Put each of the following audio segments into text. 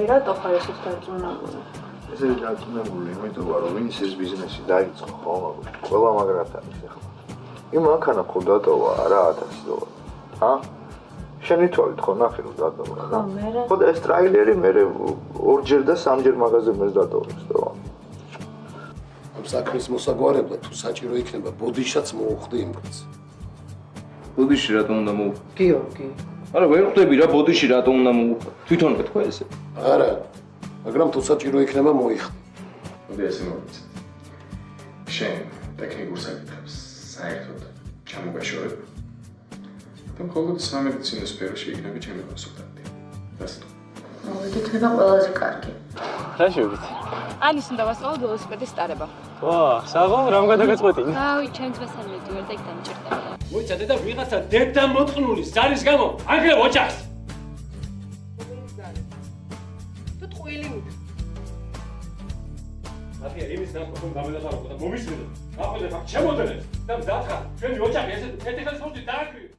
რატო ხარ ესეთ დარწმუნებული? ესე დარწმუნებული იმიტომ რომ ვინც ეს ბიზნესი დაიწყო ხო ყველა მაგრად არის ახლა იმ მანქანა ხო დატოვა რა $1000 ა შენი თვალით ხო ნახე რომ დატოვა რა ხო და ეს ტრაილერი მე ორჯერ და სამჯერ მაღაზიაზე მე დატოვებს რა ამ საქმის მოსაგვარებლად თუ საჭირო იქნება ბოდიშაც მოუხდი იმ კაცს ბოდიში რატომ უნდა მოუხდა გიორგი არა ვერ ხვდები რა ბოდიში რატომ უნდა მოუხდა თვითონ გეთქვა ესე არა მაგრამ თუ საჭირო იქნება მოიხდი მოდი ესე მოვიცეთ შენ ტექნიკურ საკითხებს საერთოდ ჩამოგაშორებ და მხოლოდ სამედიცინო სფეროში იქნება ჩემი კონსულტანტი დასტო მოვიდექნება ყველაზე კარგი რა შევით ანის უნდა ვასწავლო ველოსიპედის ტარება ვა საღო რამ გადაგაწყვეტინე ავი ჩემ დღეს არ მედივარ და იქ დამჭირდება მოიცა დედა ვიღაცა დედა მოწყნული ზარის გამო ანგლებ ოჯახს თუ ტყუილი მით აფია იმის ნახო გამელაპარაკო და მომისმინო აყოლე ფაქ ჩემოდენე და მზადხარ ჩვენი ოჯახი ესე თეთრხელის ხუთი დააქვიო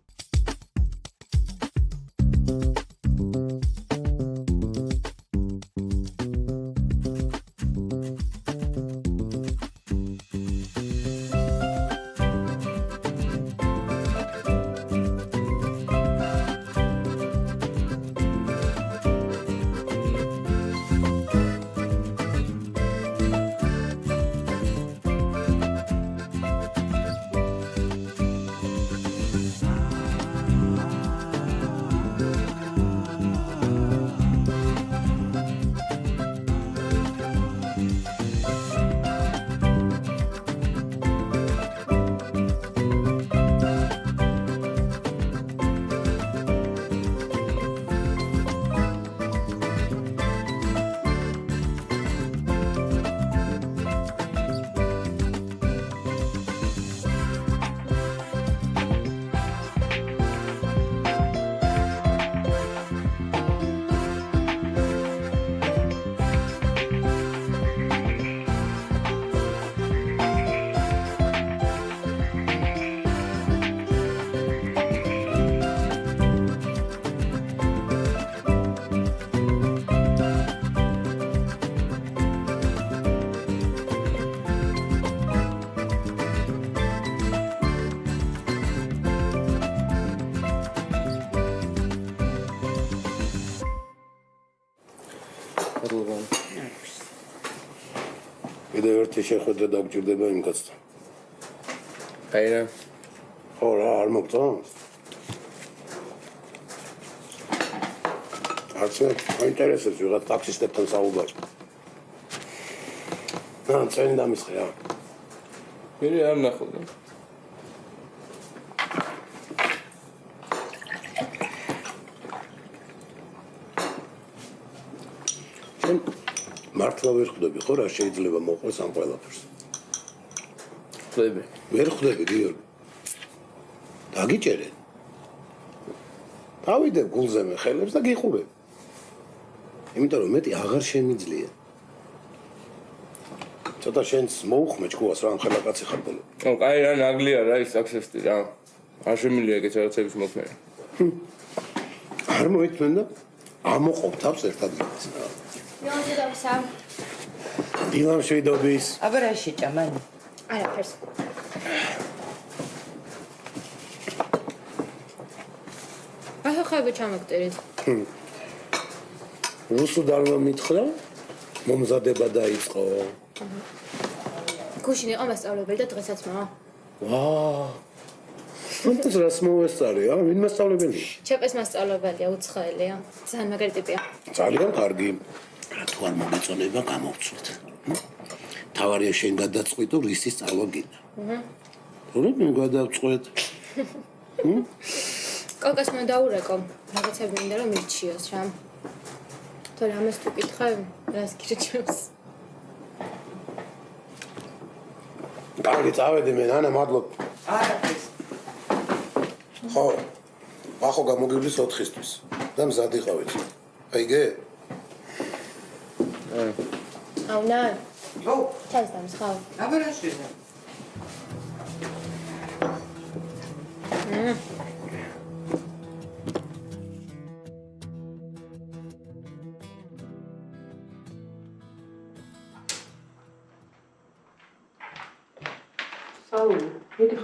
კიდევ ერთი შეხვედრა დაგჭირდება იმ კაცთან. აი რა. ხო რა, არ მოგწონს? არცე, აინტერესებს ვიღაც ტაქსისტებთან საუბარი. წელი დამისხე რა. მე არ ნახავდა. მართლა ვერ ხვდები ხო რა შეიძლება მოყვეს ამ ყველაფერს? ხვდები. ვერ ხვდები გიორგი. დაგიჭერე. დავიდე გულზე მე ხელებს და გიხურებ. იმიტომ რომ მეტი აღარ შემიძლია. ცოტა შენს მოუხმე ჭკუას რა ამ ხელა კაცი ხარ ბოლო. კაი რა ნაგლია რა ის საქსესტი რა. არ შემიძლია ეგეთ რაღაცების მოქმედა. არ მოიწმენ და ამოყოფ თავს ერთად გიც. მოვიდავსა. დილამ შევიდობის. აბა რა შეჭა მან? არაფერს. ახლა ხება ჩამოგწერეთ. რუსულ არ მომითხრა? მომზადება დაიწყო. გუშინ იყო მასწავლებელი და დღესაც მოვა. ვაა. ეს რას მოვესწარი, ვინ მასწავლებელი? ჩეპეს მასწავლებელია, უცხოელია. ძალიან მაგარი ტიპია. ძალიან კარგი. რა თუ არ მოგეწონება გამოვცვით. თავარია შენ გადაწყვიტო რისი სწავლა გინდა. თორემ მე გადავწყვეტ. კოკას მოდაურეკო, რაღაცები მინდა რომ მირჩიოს რა. თორე ამას თუ კითხავ, რას გირჩევს? კარგი, წავედი მე, ანა, მადლობ. არაფერს. ხო. ახო გამოგივლის 4-ისთვის. და მზად იყავით. აიგე? აუნა. ო, ჩანს დამსხავ. აბა რა შეჭა?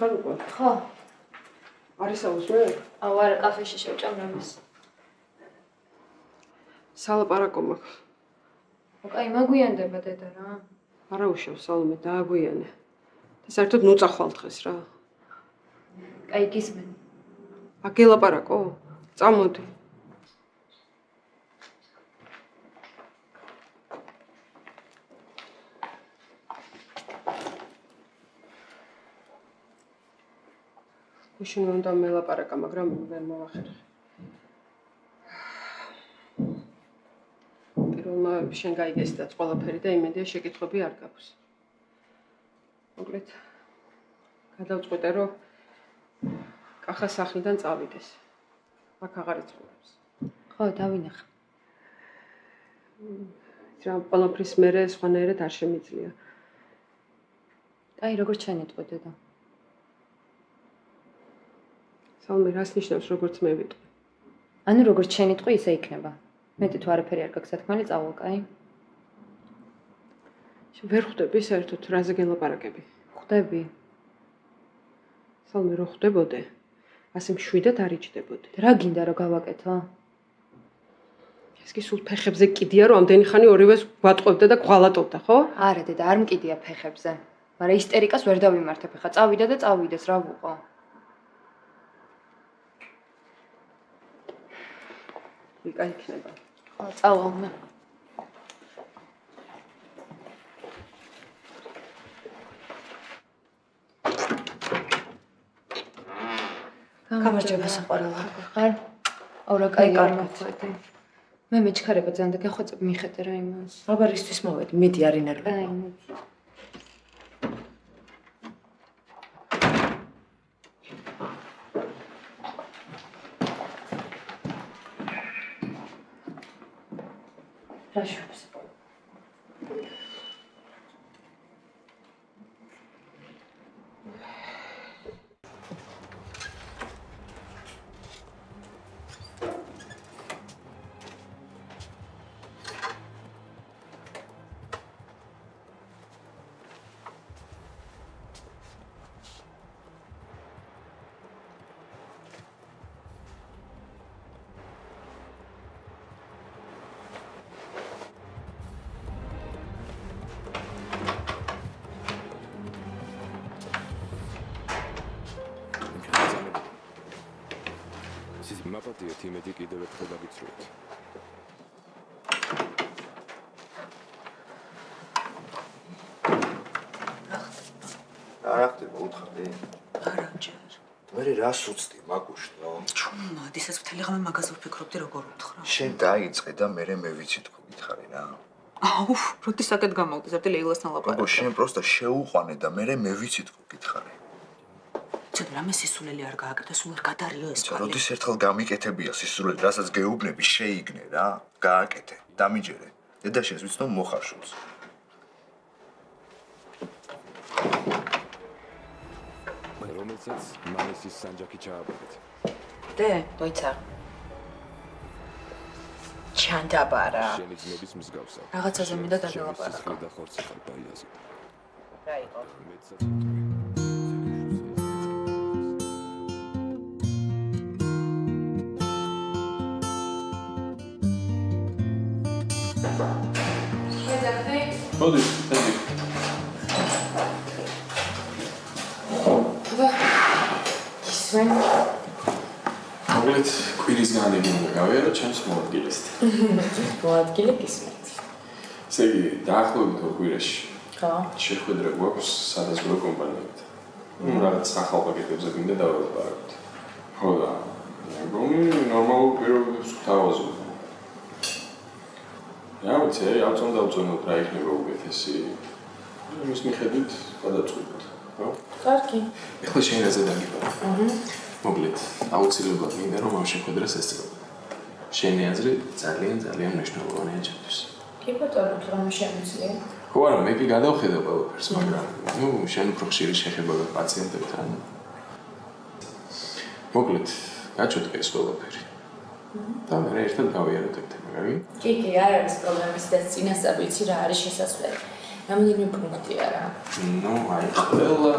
ხარ უკვე? ხო. არის აუზმე? აუ არა, კაფეში შევჭამ რამეს. სალაპარაკო მაქვს. ოკეი, მაგვიანდება დედა რა. არა უშავ სალომე, დააგვიანე. და საერთოდ ნუ წახვალ დღეს რა. კაი, გისმენ. აგელაპარაკო? წამოდი. შენ უნდა მელაპარაკა, მაგრამ ვერ მოვახერხე. პირველმა შენ გაიგესდაც ყველაფერი და იმედია შეკითხვები არ გაქვს. მოკლედ, გადავწყვიტე, რომ კახა სახლიდან წავიდეს. აქ აღარ იცხოვრებს. ხო, დავინახე. რა ყველაფრის მერე სხვანაირად არ შემიძლია. კაი, როგორც შენ იტყვი დედა. სალმე, რას ნიშნავს როგორც მე ვიტყვი? ანუ როგორც შენ იტყვი, ისე იქნება. მეტი თუ არაფერი არ გაქვს სათქმელი, წავალ, კაი? ვერ ხვდები საერთოდ რაზე გელაპარაკები? ხვდები. სალმე, რო ხვდებოდე, ასე მშვიდად არ იჯდებოდი. რა გინდა რომ გავაკეთო? ეს კი სულ ფეხებზე კიდია, რომ ამდენი ხანი ორივეს ვატყობდა და გვალატობდა, ხო? არა, დედა, არ მკიდია ფეხებზე. მაგრამ ისტერიკას ვერ დავიმართებ, ხა წავიდა და წავიდეს, რა ვუყო? ვიკა იქნება. ხო, წავალ მე. გამარჯობა საყვარელო. ხარ? აურა, კაი, გამოხვედი. მე მეჩქარება ძალიან და გახვეწებ მიხედე რა იმას. აბარისთვის მოვედი, მიდი არ ინერვება. კაი, მიდი. რა შევს? მაპატიეთ იმედი კიდევ ერთხელ დაგიცრუეთ. რა ხდება უთხარი? არა ჯერ. მე რას უცდი მაგუშნო? ჩუმად, ისაც მთელი ღამე მაგაზე ვფიქრობდი როგორ უთხრა. შენ დაიწყე და მე მე ვიცი თქო გითხარი რა. აუ, როდისაკეთ გამოვიდეს, არტი ლეილასთან ლაპარაკობ. გოგო, შენ პროსტა შეუყვანე და მე მე ვიცი თქო გითხარი. ცოტა რამე სისულელი არ გააკეთა, სულ არ გადარიო ეს პალი. როდის ერთხელ გამიკეთებია სისულელი, რასაც გეუბნები, შეიგნე რა, გააკეთე, დამიჯერე. დედა შენს ვიცნობ მოხარშობს. რომელსაც მამისის სანჯაყი ჩააბარეთ. დე, მოიცა. ჩანდაბარა. შენი ძმების მსგავსა. რაღაცაზე მინდა დაგელაპარაკო. და ხორცი ხარ დაიაზი. რა იყო? მეცაც მოდი, დადი. ისვენ. მოკლედ, კვირის განდეგი უნდა გავიარო ჩემს მოადგილესთან. მოადგილე გისმენთ. ესე იგი, დაახლოებით 2 კვირაში. ხო. შეხვედრა გვაქვს სადაზღვევო კომპანიებთან. რაღაც ახალ პაკეტებზე გვინდა დავავალოთ. ხო და მეგონი ნორმალურ პირობებს ვთავაზობ. რა ვიცი, ავწონ დავწონოთ რა იქნება უკეთესი. იმის მიხედვით გადავწყვიტოთ, ხო? კარგი. ეხლა შენ რაზე დაგიბარე? მოკლედ, აუცილებლად მინდა რომ ამ შეხვედრას ესწრებო. შენი აზრი ძალიან მნიშვნელოვანია ჩემთვის. კი ბატონო, რამე შემიძლია? ხო არა, მე კი გადავხედე ყველაფერს, მაგრამ შენ უფრო ხშირი შეხება გაქვს პაციენტებთან. მოკლედ, გაჩვენე ეს ყველაფერი. და მე ერთად გავიაროთ ეგ თემა, კარგი? კი, არ არის პრობლემის და წინასწარ ვიცი რა არის შესაძლებელი. რამდენი პუნქტია რა? ნუ აი ყველა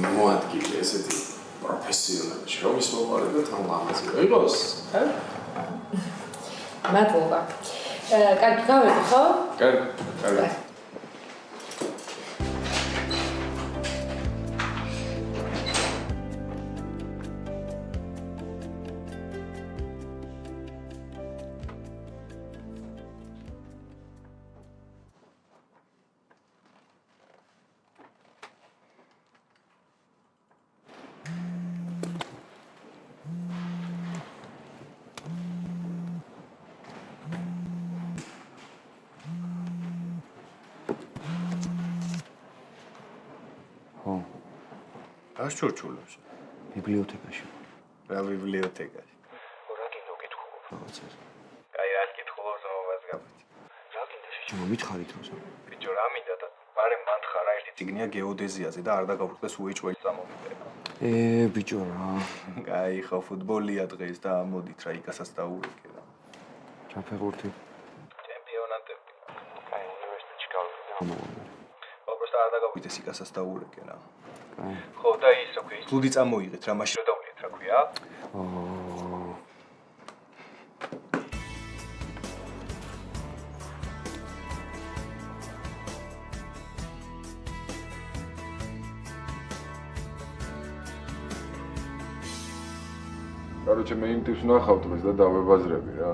მოადგილე ესეთი პროფესიონალი შრომის მომყარება თან ლამაზი იყოს. მადლობა. კარგი გავედი ხო? კარგი. რას ჩურჩულობს? ბიბლიოთეკაში. რა ბიბლიოთეკაში? რა კიდო კითხულობ რაღაცას. აი რა კითხულობს მომას გაბიჭ. რა კიდე შეჭმო მითხარით როცა. ბიჭო რა მინდა და მარე მანთხარა ერთი ციგნია გეოდეზიაზე და არ დაგავრხდეს უეჭველი სამომიდე. ბიჭო რა. აი ხო ფუტბოლია დღეს და ამოდით რა იკასაც დაურეკე რა. ჩაფეხურთი. ჩემპიონატები. აი უნივერსიტეტში გავიგე. უბრალოდ არ დაგავრხდეს იკასაც დაურეკე რა. ხო და ის რა ქვია? ფლუდი წამოიღეთ რა მაშინ რა დავლიეთ რა ქვია? Короче, მე იმ ტიპს ვნახავ დღეს და დავებაზრები რა.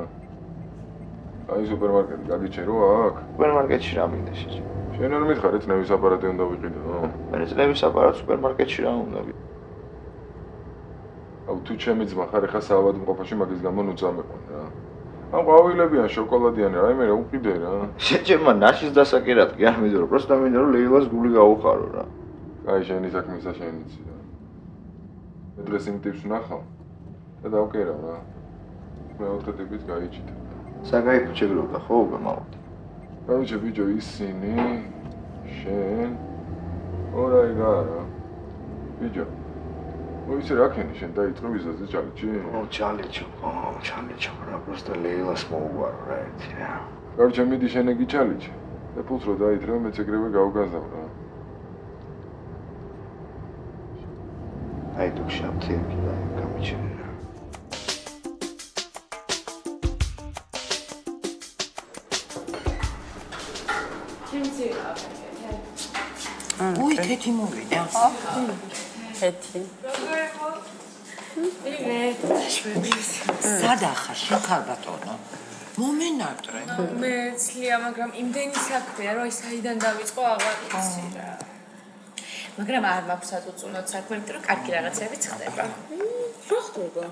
აი სუპერმარკეტი გაგიჩერო აქ? სუპერმარკეტში რა მინდა შეჭმო? შენ არ მითხარ ეცნების აპარატი უნდა ვიყიდო? მე ეცნების აპარატი სუპერმარკეტში რა უნდა ვიყიდო? აუ თუ ჩემი ძმა ხარ ხა საავადმყოფოში მაგის გამო ნუწამეყონ რა. ამ ყვავილებიან შოკოლადიანი რა, მე რა უყიდე რა. შეჭმა ნაშის დასაკერად კი არ მინდა, просто მინდა რომ ლეილას გული გაუხარო რა. აი შენი საქმისა შენიცი რა. მე დღეს იმ ტიპს ვნახავ და დავკერავ რა. მეოთხე ტიპიც გაიჭით. საგაიფო შეგროვდა ხო უკვე მალოთ? Короче, ბიჭო ისინი შენ ორაი გარა. ბიჭო მოიცე რა ქენი შენ დაიწყო ვიზაზე ჩალიჩი? ჩალიჩო რა просто ლეილას მოუგვარო რა ერთი რა. Короче, მიდი შენ ეგი ჩალიჩი და ფულს რო დაითრევ მეც ეგრევე გავგაზავ რა. აი თუ შავთი კი და გამიჩენე რა. უი, თეთი მოვიდა. თეთი. სადა ხარ შენ ხარ ბატონო? მომენატრე. მე ცლია, მაგრამ იმდენი საქმეა, რომ აი საიდან დავიწყო აღარ ვიცი რა. მაგრამ არ მაქვს საწუწუნოდ საქმე, იმიტომ რომ კარგი რაღაცები ხდება. რა ხდება?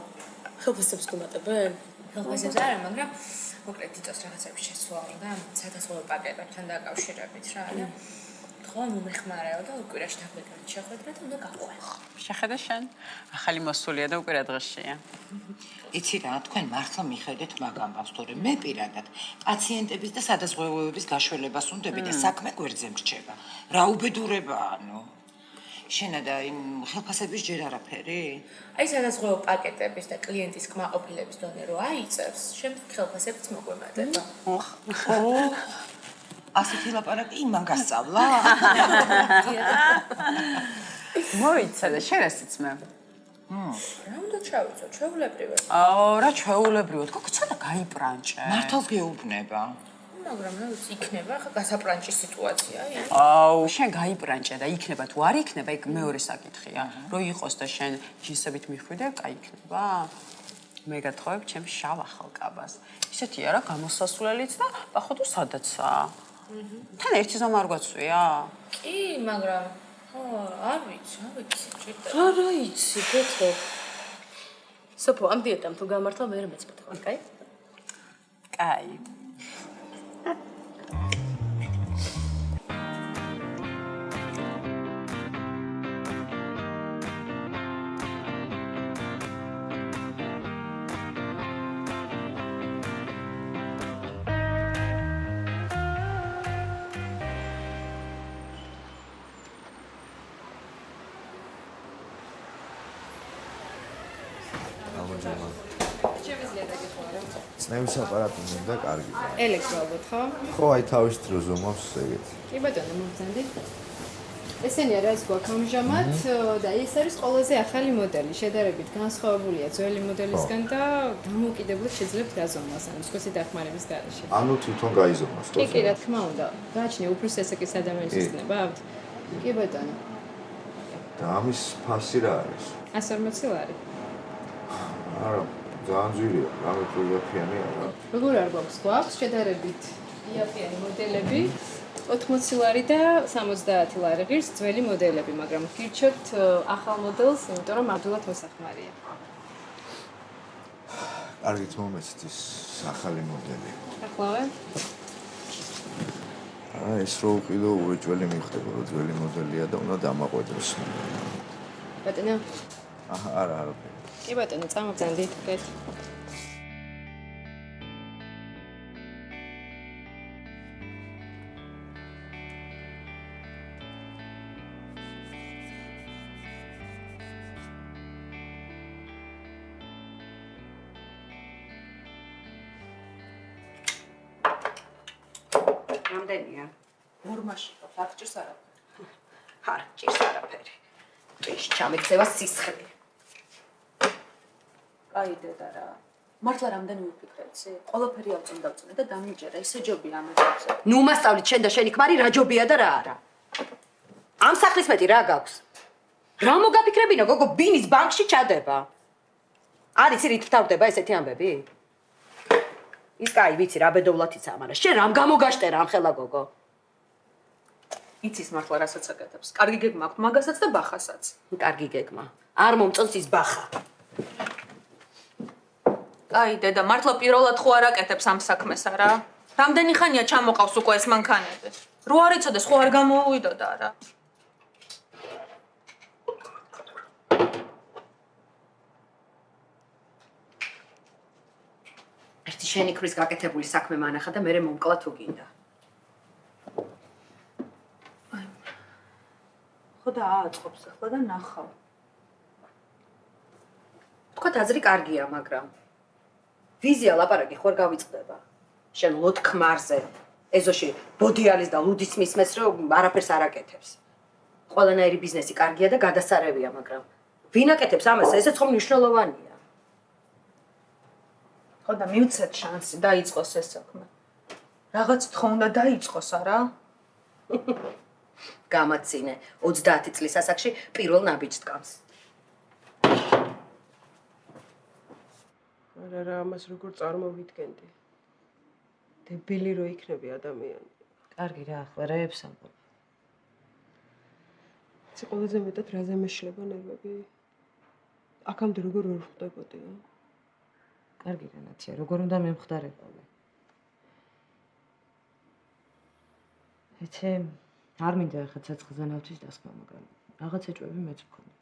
ხელფასებს გუმატებენ? ხელფასებს არა, მაგრამ მოკლედ თვითონ რაღაცების შესვლა უნდა, სადაზღვევო პაკეტებთან დაკავშირებით რა და ხო მომეხმარეო და უკვირაში დაგვეკრეთ შეხვედრა და უნდა გავყვე. შეხედე შენ, ახალი მოსულია და უკვე რა დღეშია. იცი რა, თქვენ მართლა მიხედეთ მაგ ამბავს, თორე მე პირადად პაციენტების და სადაზღვევოების გაშველებას უნდები და საქმე გვერდზე მრჩება. რა უბედურებაა, ანუ. შენა და იმ ხელფასების ჯერ არაფერი? აი სადაზღვევო პაკეტების და კლიენტის კმაყოფილების დონე რო აიწევს, შემდეგ ხელფასებიც მოგვემატება. ხო. ასეთი ლაპარაკი იმან გასწავლა? მოიცა და შენ ეს იცმე. რა უნდა ჩავიცო, ჩვეულებრივად. რა ჩვეულებრივად, გოგო ცოტა გაიპრანჭე. მართალს გეუბნება. მაგრამ რა ვიცი, იქნება ხა გასაპრანჭის სიტუაცია, შენ გაიპრანჭე და იქნება თუ არ იქნება, ეგ მეორე საკითხია. რო იყოს და შენ ჯინსებით მიხვიდე, კაი იქნება. მე გათხოვებ ჩემ შავ ახალკაბას. ისეთია რა, გამოსასვლელიც და პახო თუ სადაცაა. თან ერთი ზომა არ გვაცვია? კი, მაგრამ ხო, არ ვიცი, ჭირდა. რა იცი, გეთხოვ. სოფო, ამ დიეტამ თუ გამართლა მე მეც მეთქვა, კაი? კაი. წნევის აპარატი მინდა კარგი. ელექტრო ალბათ, ხო? ხო, აი თავის დროს ომავს ეგეთი. კი ბატონო, მოგზანდით. ესენი არის გვაქვს ამჟამად და ეს არის ყველაზე ახალი მოდელი, შედარებით განსხვავებულია ძველი მოდელისგან და დამოუკიდებლად შეძლებთ გაზომვას, ანუ სხვისი დახმარების გარეშე. ანუ თვითონ გაიზომავს, ხო? კი, რა თქმა უნდა. გააჩნია უფროს ესაკის ადამიანის ცნებავთ? კი ბატონო. და ამის ფასი რა არის? 140 ლარი. არა, ძალიან ძვირია, რამე პროგრაფიანი არა. როგორ არ გვაქვს შედარებით იაფიანი მოდელები 80 ლარი და 70 ლარი ღირს ძველი მოდელები, მაგრამ გირჩევთ ახალ მოდელს, იმიტომ რომ მართლაც მოსახმარია. კარგით მომეცით ის ახალი მოდელი. ახლავე? ეს რო უყიდო უეჭველი მიხვდება, რომ ძველი მოდელია და უნდა დამაყვედროს. ბატონო? არა. კი ბატონო, წამოგზანდით, გეთ. რამდენია? ნორმაში, აქ ჭირს არაფერი. არ ჭირს არაფერი. ტვიში ჩამიქცევა სისხლი. აი დედა რა. მართლა რამდენი ვიფიქრեցი? ყველაფერი ავწონდავწონე და დამიჯერა, ისე ჯობია ამაზე. ნუ მასწავლით შენ და შენი ქმარი რა ჯობია და რა არა. ამ სახლის მეტი რა გაქვს? რა მოგაფიქრებინა, გოგო, ბინის ბანკში ჩადება. არის რით თავდება ესეთი ამბები? ის კაი, ვიცი, რა ბედოვლათიცაა, მაგრამ შენ რამ გამოგაშტერა ამ ხელა გოგო? იცის მართლა რასაც აკეთებს. კარგი გეგმა აქვს მაგასაც და ბახასაც. კარგი გეგმა. არ მომწონს ის ბახა. აი დედა, მართლა პირველად ხო არ აკეთებს ამ საქმეს არა? რამდენი ხანია ჩამოყავს უკვე ეს მანქანები? რო არ იცოდეს, ხო არ გამოუვიდოდა რა? ერთი შენი ქრის გაკეთებული საქმე მანახა და მე მომკლა თუ გინდა. ხო და ააწყობს ახლა და ნახავ. თქვათ აზრი კარგია, მაგრამ ვიზია ლაპარაკი ხო არ გავიწყდება. შენ ლოდ ქმარზე ეზოში ბოდიალის და ლუდის მისმეს რომ არაფერს არ აკეთებს. ყველანაირი ბიზნესი კარგია და გადასარევია, მაგრამ ვინ აკეთებს ამას? ესეც ხომ მნიშვნელოვანია. ხო და მივცეთ შანსი დაიწყოს ეს საქმე. რაღაც თქო უნდა დაიწყოს არა? გამაცინე 30 წლის ასაკში პირველ ნაბიჯს დგამს. არა, ამას როგორ წარმოვიდგენდი? დებილი რო იქნები ადამიანი. კარგი რა, ახლა რაებს ამბობ. ცი ყველაზე მეტად რაზე მეშლება ნერვები? აქამდე როგორ ვერ ხვდებოდია? კარგი რა ნათია, როგორ უნდა მემხდარიყავი? ეცე არ მინდა ახლა ცეცხლზე ნავთის დასხმა, მაგრამ რაღაც ეჭვები მეც მქონდა.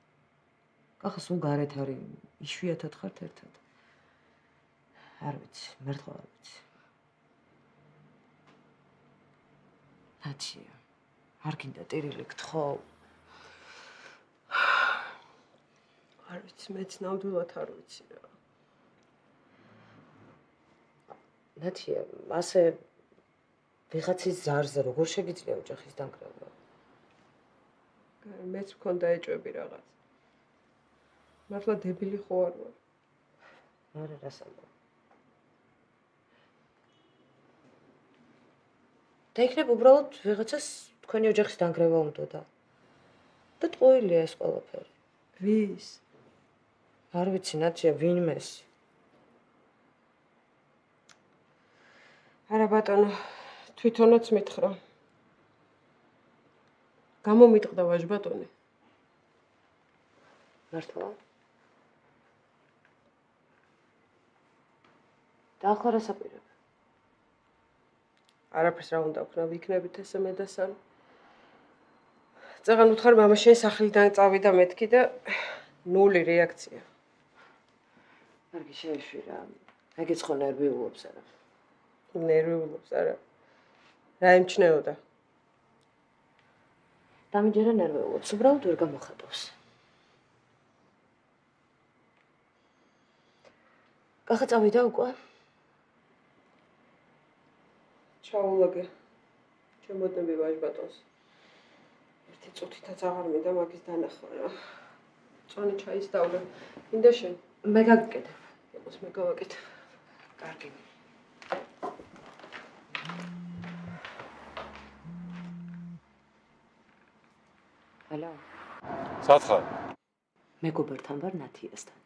კახა სულ გარეთ არის, იშვიათად ხართ ერთად. არ ვიცი, მართლა არ ვიცი. ნათია, არ გინდა ტირილი გთხოვ. არ ვიცი, მეც ნამდვილად არ ვიცი რა. ნათია, ასე ვიღაცის ზარზე როგორ შეგიძლია ოჯახის დანგრევა? მეც მქონდა ეჭვები რაღაც. მართლა დებილი ხო არ ვარ? არა, რას ამბობ? და იქნებ უბრალოდ ვიღაცას თქვენი ოჯახის დანგრევა უნდოდა. და ტყუილია ეს ყველაფერი. ვის? არ ვიცი, ნათია, ვინმეს. არა ბატონო, თვითონაც მითხრა. გამომიტყდა ვაჟბატონი. მართლა? და ახლა რა საპირებ? არაფერს რა უნდა ვქნა, ვიქნებით ესე მე და სან. წაღან უთხარ მამა შენ სახლიდან წავიდა მეთქი და ნული რეაქცია. კარგი შეეშვი რა. ეგეც ხო ნერვიულობს არა. ნერვიულობს არა. რა ემჩნეოდა? დამიჯერა ნერვიულობს, უბრალოდ ვერ გამოხატავს. კახა წავიდა უკვე? ჩაულაგე. ჩემოდნები ვაჟბატონს. ერთი წუთითაც აღარ მინდა მაგის დანახვა რა. წონი ჩაის დავle. მინდა შენ. მე გაგკეთებ. იყოს მე გავაკეთებ. კარგი. Hello. სათხარ. მეგობართან ვარ ნათიასთან.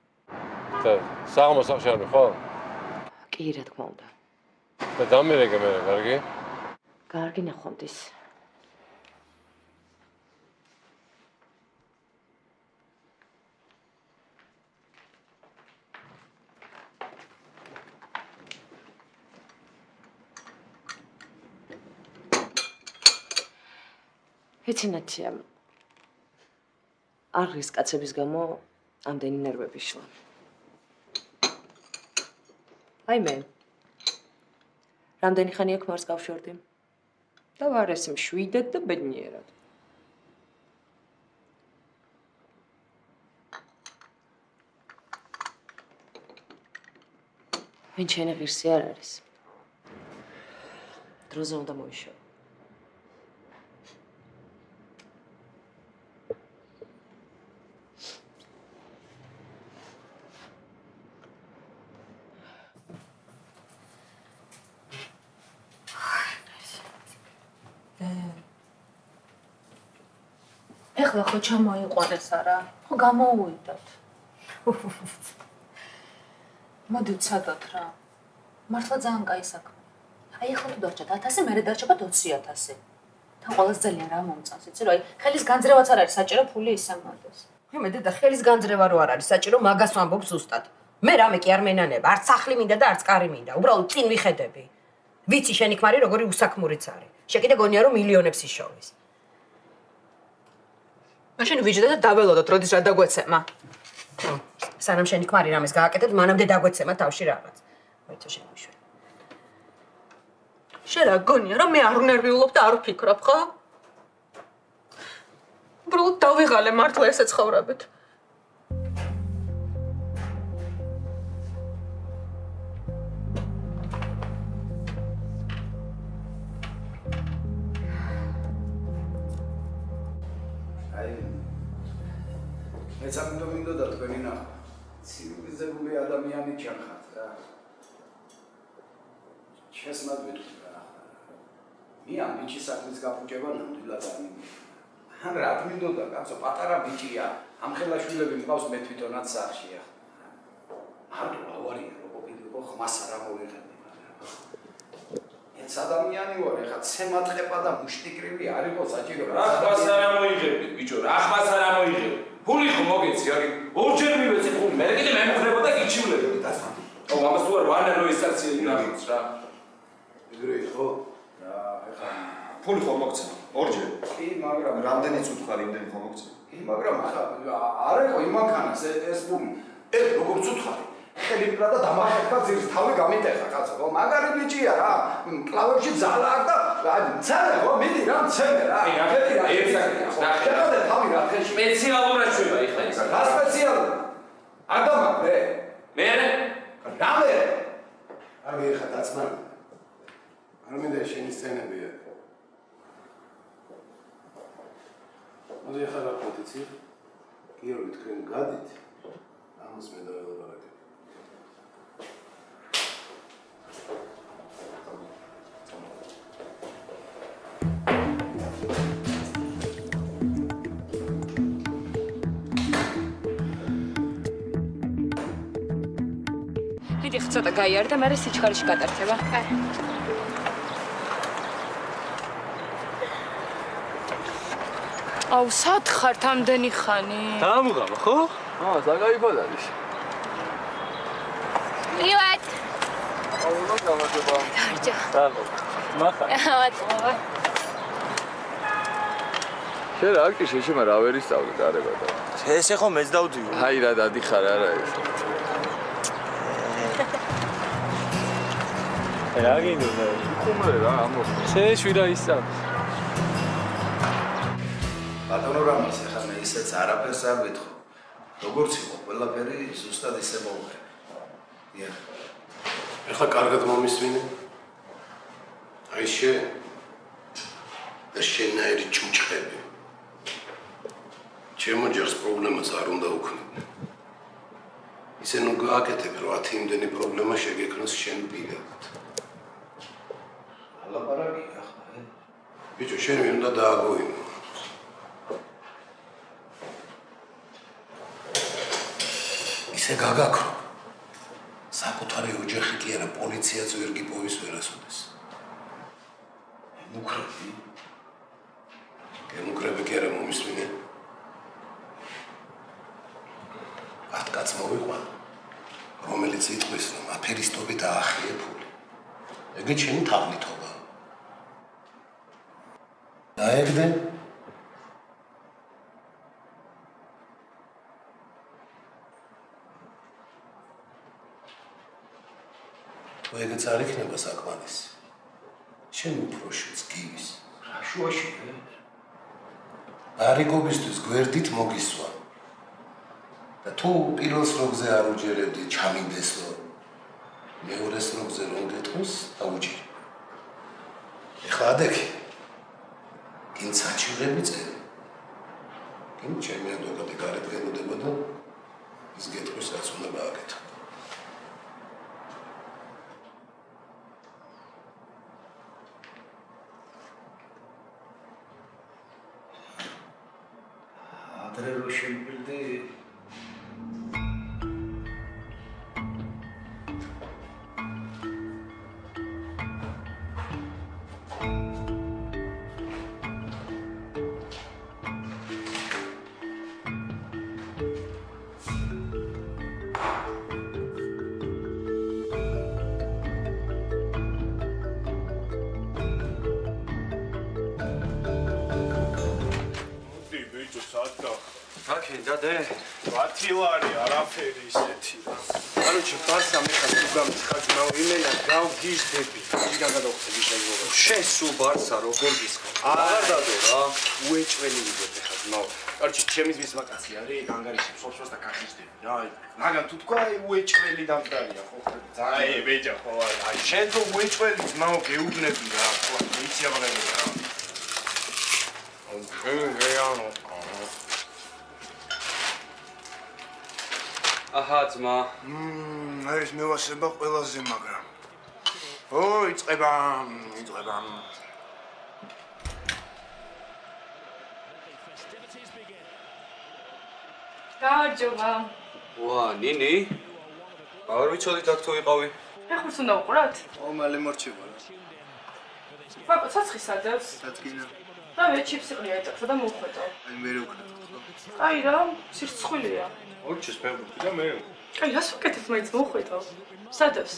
და საღამოს აღშარნი ხო? კი, რა თქმა უნდა. და დამირეკე მე, კარგი? კარგი ნახვამდის. ეცინათია არის კაცების გამო ამდენი ნერვები შლა. აი მე. რამდენი ხანი აქ მარს გავშორდი? და ვარ ეს მშვიდად და ბედნიერად. ვინ შენი ღირსი არ არის. დროზე უნდა მოიშალა. ეხლა ხო ჩამოიყვანეს არა? ხო გამოუვიდათ. მოდი ვცადოთ რა. მართლა ძალიან კაი საქმე. აი ეხლა თუ დარჩათ 1000, მერე დარჩება 20000. თან ყველას ძალიან რა მომწონს, იცი რომ აი ხელის განძრევაც არ არის საჭირო ფული ისამოდეს. მე დედა ხელის განძრევა რო არ არის საჭირო მაგას ვამბობ ზუსტად. მე რამე კი არ მენანება, არც სახლი მინდა და არც კარი მინდა. უბრალოდ წინ ვიხედები. ვიცი შენი ქმარი როგორი უსაქმურიც არის. შეკიდე გონია რომ მილიონებს იშოვის. მაშინ ვიჯდა და დაველოდოთ, როდის რა დაგვეცემა. სანამ შენი ქმარი რამეს გააკეთებ, მანამდე დაგვეცემა თავში რაღაც. მოიცა შენ მიშვი. შენ რა გონია რომ მე არ უნერვიულობ და არ ვფიქრობ, ხო? უბრალოდ დავიღალე მართლა ესე ცხოვრებით. მეც ამიტომ მინდოდა თქვენი ნახვა. ცივილიზებული ადამიანი ჩახართ რა. შესმად ვიტყვი რა. მე ამ ბიჭის სახლის გაფუჭება ნამდვილად არ მინდა. ან რა მინდოდა კაცო, პატარა ბიჭია. ამ ხელა შვილები მყავს მე თვითონაც სახში ახლა. არ ავარია როგორ კიდევ ხმას არ მოვიღებდი. ეს ადამიანი ვარ, ეხლა ცემატყება და მუშტიკრივი არ იყო საჭირო რა. ხმას არ მოიღებდი ბიჭო, რა ხმას არ მოიღებდი. ფული ხო მოგეცი, აი, ორჯერ მივეცი ფული, მე კიდე მემუქრება და გიჩივლებდი და. ო, ამას თუ არ ვანერო ის აქცია იმის რა. იგრე ხო? რა, ეხლა ფული ხო მოგცემ, ორჯერ. კი, მაგრამ რამდენიც უთხარი, იმდენი ხო მოგცემ. კი, მაგრამ ახლა არ იყო იმანქანას ეს ფული. ეს როგორც უთხარი. ხელიფრა და დამახერხა ძირს თავი გამიტეხა კაცო, ხო? მაგარი ბიჭია რა. კლავებში ძალა აქვს და მცემე ხო? მიდი რა მცემე რა. აი, ახეთი რა, ერთ საკითხი. შეგადე თავი რა ხელში. სპეციალურად შვება ეხლა ის. რა სპეციალური? არ დამაგრე. მე? რა მე? არ მიხა დაცმან. არ მინდა შენი სცენებია. მოდი ახლა რა პოტიცი? გიორგი თქვენ გადით. ამას მე დაველაპარაკე. მიდი ხ ცოტა გაიარე და მე სიჩქარეში გადართება. კაი. აუ, სათხართ ამდენი ხანი? დაამუღამა, ხო? ზაგაიფად არის. მივად. აუ, რა გამარჯობა. დარჯა. მახა. მადლობა. შენ რა გჭირ შეში მაგრამ ვერ ისწავლე გარება და. ესე ხო მეც დავდივი. აი რა დადიხარ არა ეს. რა გინდოდა? ხუმრე რა ამო. შეშვი და ისწავლე. ბატონო რამის ახლა მე ისეც არაფერს არ ვიტყვი. როგორც იყო ყველაფერი ზუსტად ისე მოვუხე. ია. ეხლა კარგად მომისვინე. აი არის შენ და შენაირი ჭუჭყები. ჩემო ჯერს პრობლემას არ უნდა უქმნიდნენ. ისე ნუ გააკეთებ, რომ 10 იმდენი პრობლემა შეგექმნას შენ პირადად. ალაპარაკია ახლა. ბიჭო, შენ მე უნდა დააგოინო. ისე გაგაქრო. საკუთარი ოჯახი კი არა, პოლიციაც ვერ გიპოვის ვერასოდეს. მუქრები. გემუქრები კი არა მომისმინე. ათ კაც მოვიყვან, რომელიც იტყვის, რომ აფერისტობით აახიე ფული. ეგეც შენი თაღლითობა. დაეგდე. ეგეც არ იქნება საკმარისი. შენ უფრო შუც გივის. რა შუაში? არიგობისთვის გვერდით მოგისვა. და თუ პირველ სროგზე არ უჯერებდი, ჩამინდეს რომ მეორე სროგზე რომ გეტყვის, დაუჯერი. ეხლა ადექი. გინ საჩივრები წერე. გინ ჩემი ადვოკატი გარეთ გენოდება და ის გეტყვის, რაც უნდა გააკეთო. ადრე რო შემბილდი ბათილარი არაფერი ისეთი რა. Короче, ბარსა მეხა თუ გამცხადს მოვიმენა, გავგიჟდები. იგა გადავხდები შემდგომ. შენ სულ ბარსა როგორ გისხა? აღარ დადო რა. უეჭველი ვიგებ ხა ძმაო. Короче, ჩემის მის მაკაცი არის, ანგარიში სოფსოს და კახიჟდები რა. მაგრამ თუ თქვა უეჭველი დამდგარია ხო? აი, ბეჯა ხო აი. შენ თუ უეჭველი ძმაო გეუბნები რა. ხო, იცი აღარ რა. გეანო. აჰა ძმა. ეს მევასება ყველაზე მაგრამ. ო, იწყება. გაარჯობა. ვა, ნინი. არ ვიცოდით აქ თუ ვიყავი. ფეხბურთს უნდა უყუროთ? ო, მალე მორჩება რა. პაპა, ცოცხის ადევს? დადგინა. რა მე ჩიპსი ყრია ეთქვა და მოვხვეტო. აი მე ვქნა. აი რა, სირცხვილია. ორჩის ფეხბურთი და მე. აი რას ვაკეთებ მაინც მოვხვეტო. სადევს?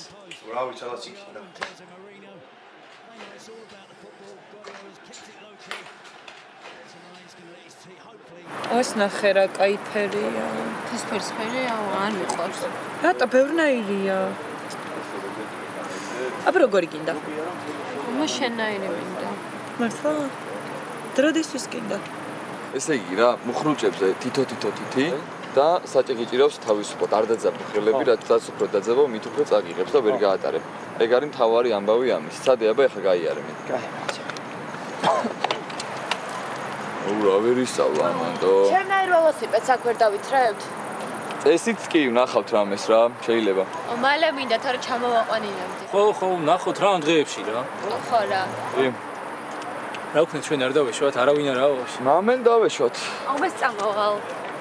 რა ვიცი, სადაც იქნება. ას ნახე რა კაი ფერია. ეს ფერია, არ მიყვარს. რატო ბევრნაირია? აბა როგორი გინდა? მა შენაირი მინდა. მართლა? დროდისთვის გინდა. ესე იგი რა, მუხრუჭებზე თითო-თითო თითი და საჭე გიჭირავს თავისუფლად, არ დაძაბო ხელები, რაც უფრო დაძაბო, მით უფრო წაგიღებს და ვერ გაატარებ. ეგ არის მთავარი ამბავი ამის. სცადე აბა ეხლა გაიარე მე. რა ვერ ისწავლა ამანდო. შენაირ ველოსიპედს აქ ვერ დავითრევთ? წესით კი ვნახავთ რამეს რა, შეიძლება. მალე მინდა თორე ჩამოვაყვანინებდი. ხო, ვნახოთ რა ამ დღეებში რა. ხო რა. რა ვქნით ჩვენ არ დავეშოთ, არავინ არ ავაშ. მამენ დავეშოთ. ამას წამოვალ.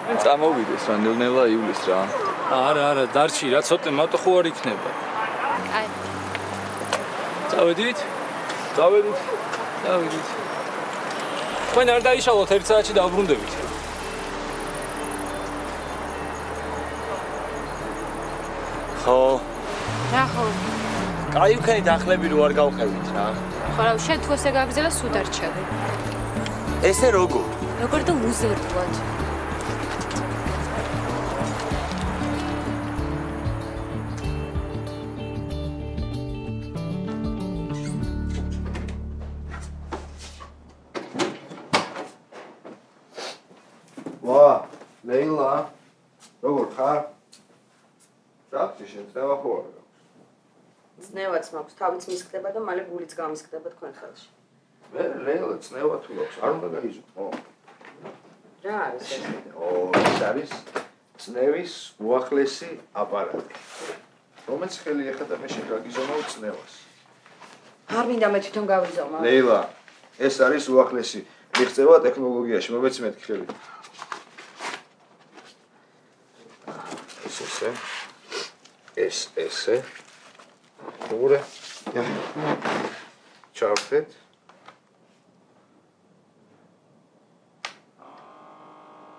წამოვიდეს რა, ნელ-ნელა ივლის რა. არა, დარჩი რა, ცოტა მარტო ხო არ იქნება. აი. წავედით? წავედით. თქვენ არ დაიშალოთ 1 საათში დავბრუნდებით. ხო. რა ხო? კაი ვქენი დახლები რო არ გავხევით რა. ხო რა, შენ თუ ესე გაგზავნე სულ დარჩები. ესე როგორ? როგორ და უზრდვად. ვა, ლეილა. როგორ ხარ? რა ხარ შენ? წევა ხო არა? წნევაც მაქვს, თავიც მისხდება და მალე გულიც გამისხდება თქვენ ხელში. მე ლელა წნევა თუ აქვს, არ უნდა გაიზრდო. რა არის ეს? ეს არის წნევის უახლესი აპარატი. რომელიც ხელი ეხება მე შენ გაგიზომავ წნევას. არ მინდა მე თვითონ გავიზომავ. ლეილა, ეს არის უახლესი მიღწევა ტექნოლოგიაში, მომეცი მეთქი ხელი. ესე. უღურე. ჩავხდეთ.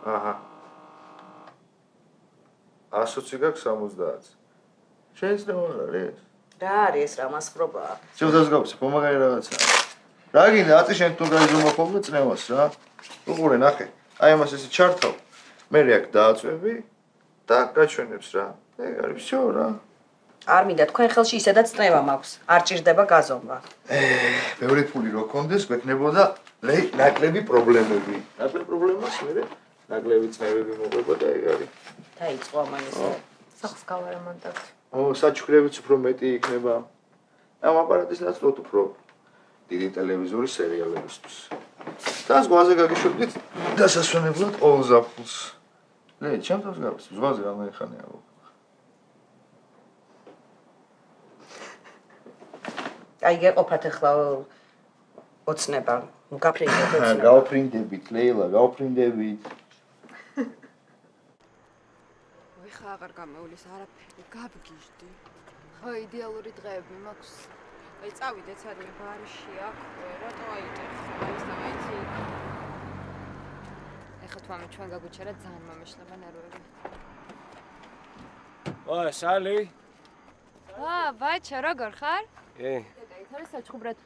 აჰა. 120 გაქვს 70. შეიძლება არ არის? რა არის ეს რა მასხრობაა? შევდას გაქვს, მომაგარი რაღაცა. რა გინდა, აწი შენ თუ გაიზომავ ხოლმე წნევას რა. უყურე, ნახე. აი ამას ესე ჩართავ. მე აქ დააწვევი და გაჩვენებს რა. ეგ არის всё რა. არ მინდა თქვენ ხელში ისედაც წნევა მაქვს. არ ჭირდება გაზომვა. ბევრი ფული რო კონდეს, გვექნებოდა ნაკლები პრობლემები. ნაკლები პრობლემას მე ნაკლები წნევები მოყვება და ეგ არის. დაიწყო ამან ეს. სახლს გავარემონტებთ. საჩუქრებიც უფრო მეტი იქნება. ამ აპარატის ნაცვლად უფრო დიდი ტელევიზორი სერიალებისთვის. და ზღვაზე გაგიშვებდით დასასვენებლად ყოველ ზაფხულს. ჩემთვის გაქვს, ზღვაზე რამე ხანია. აი გეყოფათ ახლა ოცნება. გაფრინდებით ოცნება. გავფრინდებით, ლეილა, გავფრინდებით. ხა აღარ გამოვლის არაფერი, გაბგიჟდი. ხო, იდეალური დღეები მაქვს. აი წავიდეთ სადმე ბარში აქვე, რატო აიტეხა ის და მეცი. ეხლა თვამე ჩვენ გაგუჩერა ძალიან მომეშლება ნერვები. ვა, სალი. ბაჩა, როგორ ხარ? ე. ეს არის საჩხუბრად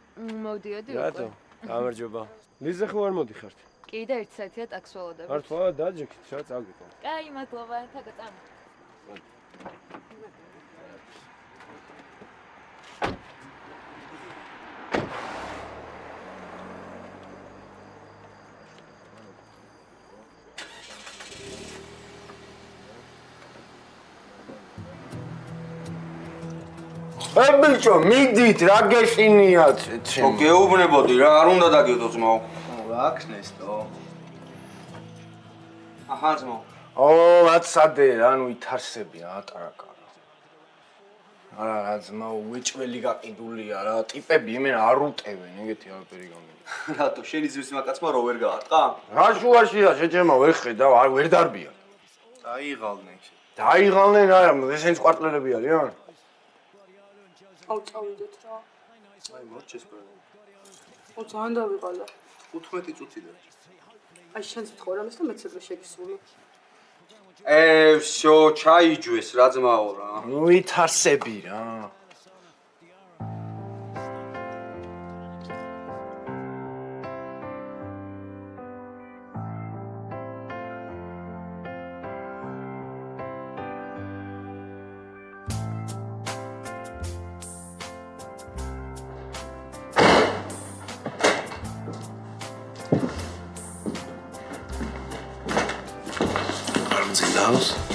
მოვდიოდი უკვე. რატო? გამარჯობა. ლიზა ხო არ მოდიხართ? კი და 1 საათია ტაქსი ველოდებით. მართლა დაჯექით, რა წავიდეთ. კაი, მადლობა, თაგა წამ. ბიჭო, მიდით, რა გეშინიათ ჩემ. ო, გეუბნებოდი რა, არ უნდა დაგიოდო ძმაო. რა ქნესტო? აჰა, ძმაო. აცადე, ანუ ითარსებია ატარაკა. რა ძმაო, უეჭველი გაყიდულია რა, ტიპები იმენ არ უტევენ, ეგეთი არაფერი გამიგე. რატო, შენი ძმის მაკაცმა რო ვერ გაატყა? რა შუაშია, შეჭემა ვერ ხედავ, არ ვერ დარბია. დაიღალნენ. დაიღალნენ არა, ესენს კვარტლერები არიან? აუ წავიდეთ რა. აი მოჩეს ბრალ. ო ძალიან დავიყალა. 15 წუთიდან. აი შენც ვთხოვ რამეს და მეც ეგრე შეგისული. всё, ჩაიჯვეს რა ძმაო რა. ნუ ითარსები რა.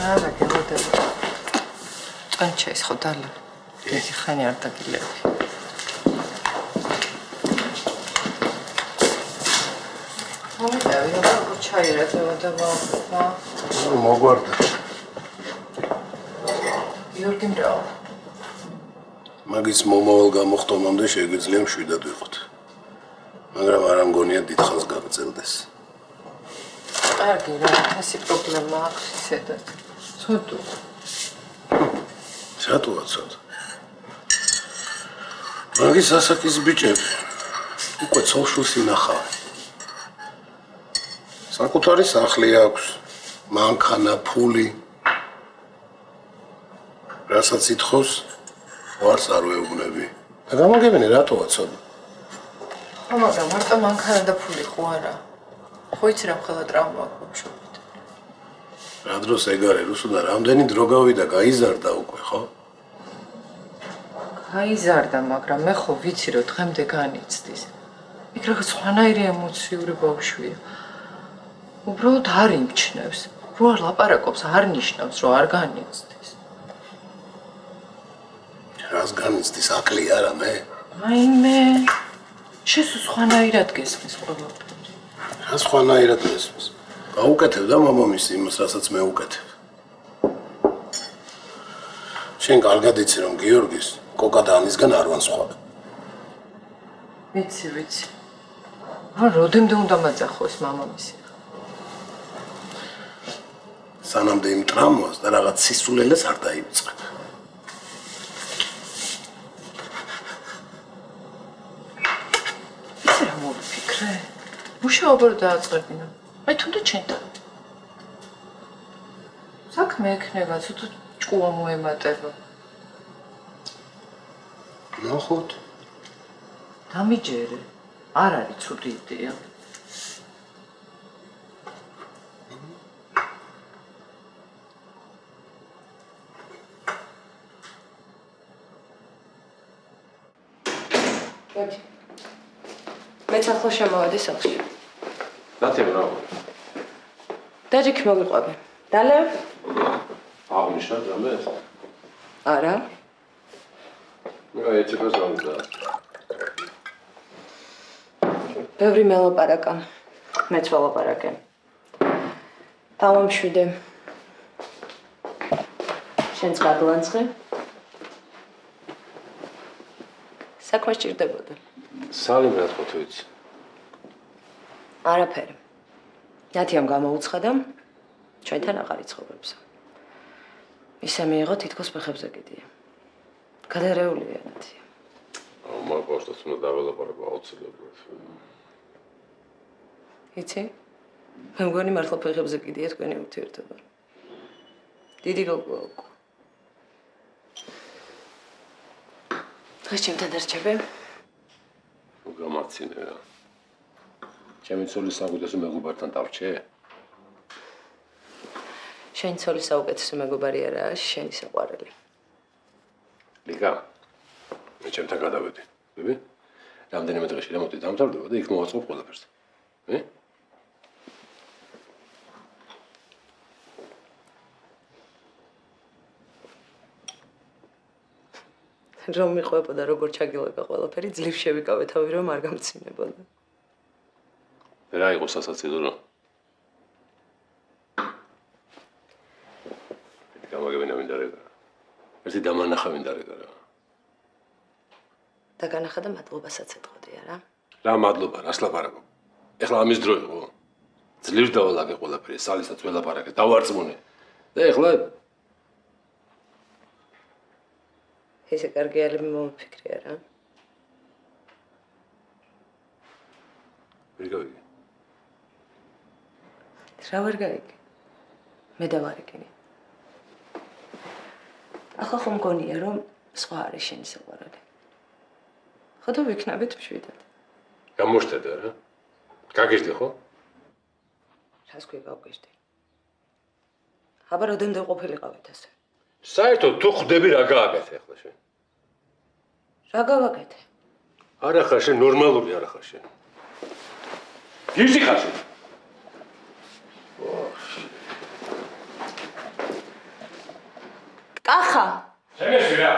არა, გელოდები. წანჩა ის ხო დალა. ეს ხანი არ დაგილები. მომიტევი, როგორ ჩაირეთ და მოხდა. მოგვარდა. იორგი მრავ. მაგის მომავალ გამოხტომამდე შეგვიძლია მშვიდად ვიყოთ. მაგრამ არ ამგონია დიდხანს გაგრძელდეს. კარგი რა, ასი პრობლემა აქვს ისედაც. ცოტა. რატოა ცოტა? მაგის ასაკის ბიჭები უკვე ცოლშულს ინახავენ. საკუთარი სახლი აქვს, მანქანა, ფული. რასაც ითხოვს, ვარს არ ვეუბნები. და გამოგებინე რატოა ცოტა? ხო, მაგრამ მარტო მანქანა და ფული ხო არა? ხო იცი რა მხოლოდ ტრავმა აქვს ბავშვობით. რა დროს ეგ არის რუსო და რამდენი დრო გავიდა, გაიზარდა უკვე, ხო? გაიზარდა, მაგრამ მე ხო ვიცი რომ დღემდე განიცდის. იქ რაღაც სხვანაირი ემოციური ბავშვია. უბრალოდ არ იმჩნევს. რო არ ლაპარაკობს, არ ნიშნავს, რომ არ განიცდის. რას განიცდის აკლი არა მე? აიმე შენ სხვანაირად გესმის ყველაფერს. რა სხვანაირად გესმის? გაუკეთებ და მამამისი იმას, რასაც მე უკეთებ. შენ კარგად იცი რომ გიორგის კოკა და ანისგან არ ვანსხვავებ. ვიცი. რა როდემდე უნდა მაძახოს მამამისი? სანამდე იმ ტრამვას და რაღაც სისულელეს არ დაივიწყებ. ისე რა მოვიფიქრე? მუშაობა რო დააწყებინა. აი თუნდაც ჩენთან. საქმე ექნება, ცოტა ჭკუა მოემატება. ნახოთ. დამიჯერე. არ არის ცუდი იდეა. მოდი. მეც ახლა შემოვედი სახლში. დათი ბრავო. დაჯექი მოგიყვები. დალე? აღნიშნავ რამეს? არა. მე ეცებას რა უნდა? ბევრი მელაპარაკა. მეც ველაპარაკე. დავამშვიდე. შენც გადლანცხე? საქმე სჭირდებოდა. სალიმ რა თქო თუ იცი? არაფერი. ნათიამ გამოუცხადა, ჩვენთან აღარ იცხოვრებს. ისე მიიღო თითქოს ფეხებზე კიდია. გადარეულია ნათია. მაგასაც უნდა დაველაპარაკო აუცილებლად. იცი? მე მგონი მართლა ფეხებზე კიდია თქვენი ურთიერთობა. დიდი გოგო. დღეს ჩემთან დარჩები? გამარცინე რა. ჩემი ცოლის საუკეთესო მეგობართან დავრჩე? შენი ცოლის საუკეთესო მეგობარი არაა, შენი საყვარელი. ლიკა, მე ჩემთან გადავედი. ვები? რამდენიმე დღეში რემონტი დამთავრდება და იქ მოვაწყობ ყველაფერს. მე? რომ მიყვებოდა როგორ ჩაგილაკა ყველაფერი, ძლივ შევიკავე თავი რომ არ გამცინებოდა. რა იყო სასაცილო რა? გამაგებინა მინდა რა. ერთი დამანახა მინდა რა. დაგანახა და მადლობასაც ეთყოდი არა? რა მადლობა, რას ლაპარაკობ? ეხლა ამის დრო იყო. ძლივ დავალაგე ყველაფერი, სალისაც ველაპარაკე, დავარწმუნე. და ეხლა ესე კარგი ალები მომიფიქრია რა. ვერ გავიგე. რა ვერ გავიგე? მე დავარეკინე. ახლა ხომ მგონია რომ სხვა არის შენი საყვარელი. ხოდა ვიქნებით მშვიდად. გამოშთედა რა. გაგეშდი ხო? რას ქვია გავგეშდი? აბა როდემდე ყოფილიყავით ასე? საერთოდ თუ ხვდები რა გააკეთე ახლა შენ? რა გავაკეთე? არა ხარ შენ ნორმალური არა ხარ შენ. გიჟი ხარ შენ. კახა. შემეში რა.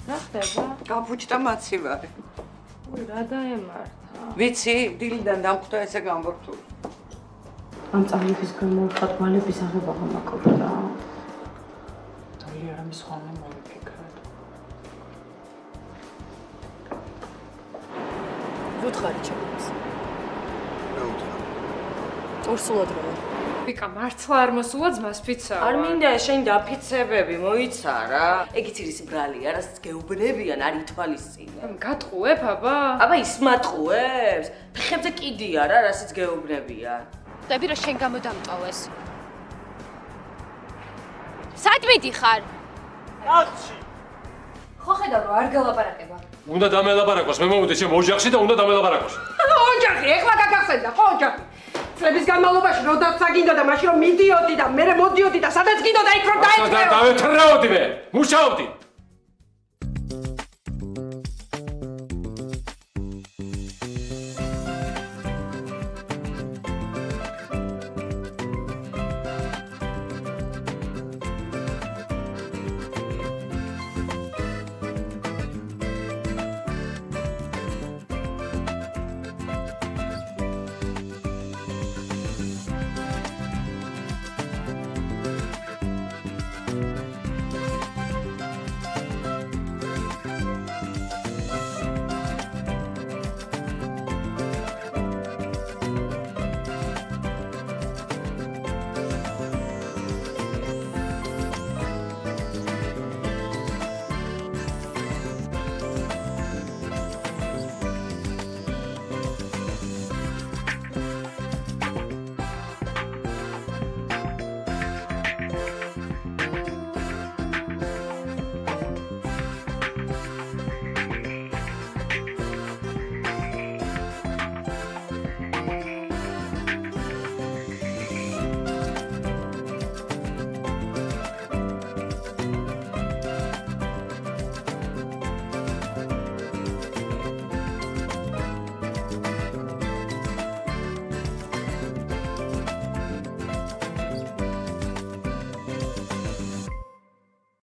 რა ხდება? გაფუჭდა მაცივარი. რა დაემართა? ვიცი, დილიდან დამხვდა ესე გამბორთული. ამ წამების გამო ხატმალების აღება გამაკობდა. დალი არ ამის ხოლმე მოვიფიქრეთ. ვუთხარი ჩემს. ორსულად რა. ვიკა მართლა არ მოსულა ძმას ფიცა. არ მინდა შენ დაფიცებები, მოიცა რა. ეგ იცი რის ბრალია, რასაც გეუბნებიან, არ ითვალისწინე. გატყუებ აბა? აბა ის მატყუებს? ფეხებზე კიდია რა, რასაც გეუბნებიან. ხვდები რომ შენ გამოდამტოვეს. სად მიდიხარ? სახლში. ხო ხედავ რომ არ გელაპარაკება. უნდა დამელაპარაკოს, მე მოვიდე ჩემ ოჯახში და უნდა დამელაპარაკოს. ოჯახი, ეხლა გაგახსენდა, ხო ოჯახი. წლების განმავლობაში როდაც საგინდა და მაშინ რომ მიდიოდი და მე მოდიოდი და სადაც გინდოდა იქ რომ დაეწევო. დავეთრაოდი მე, მუშაობდი.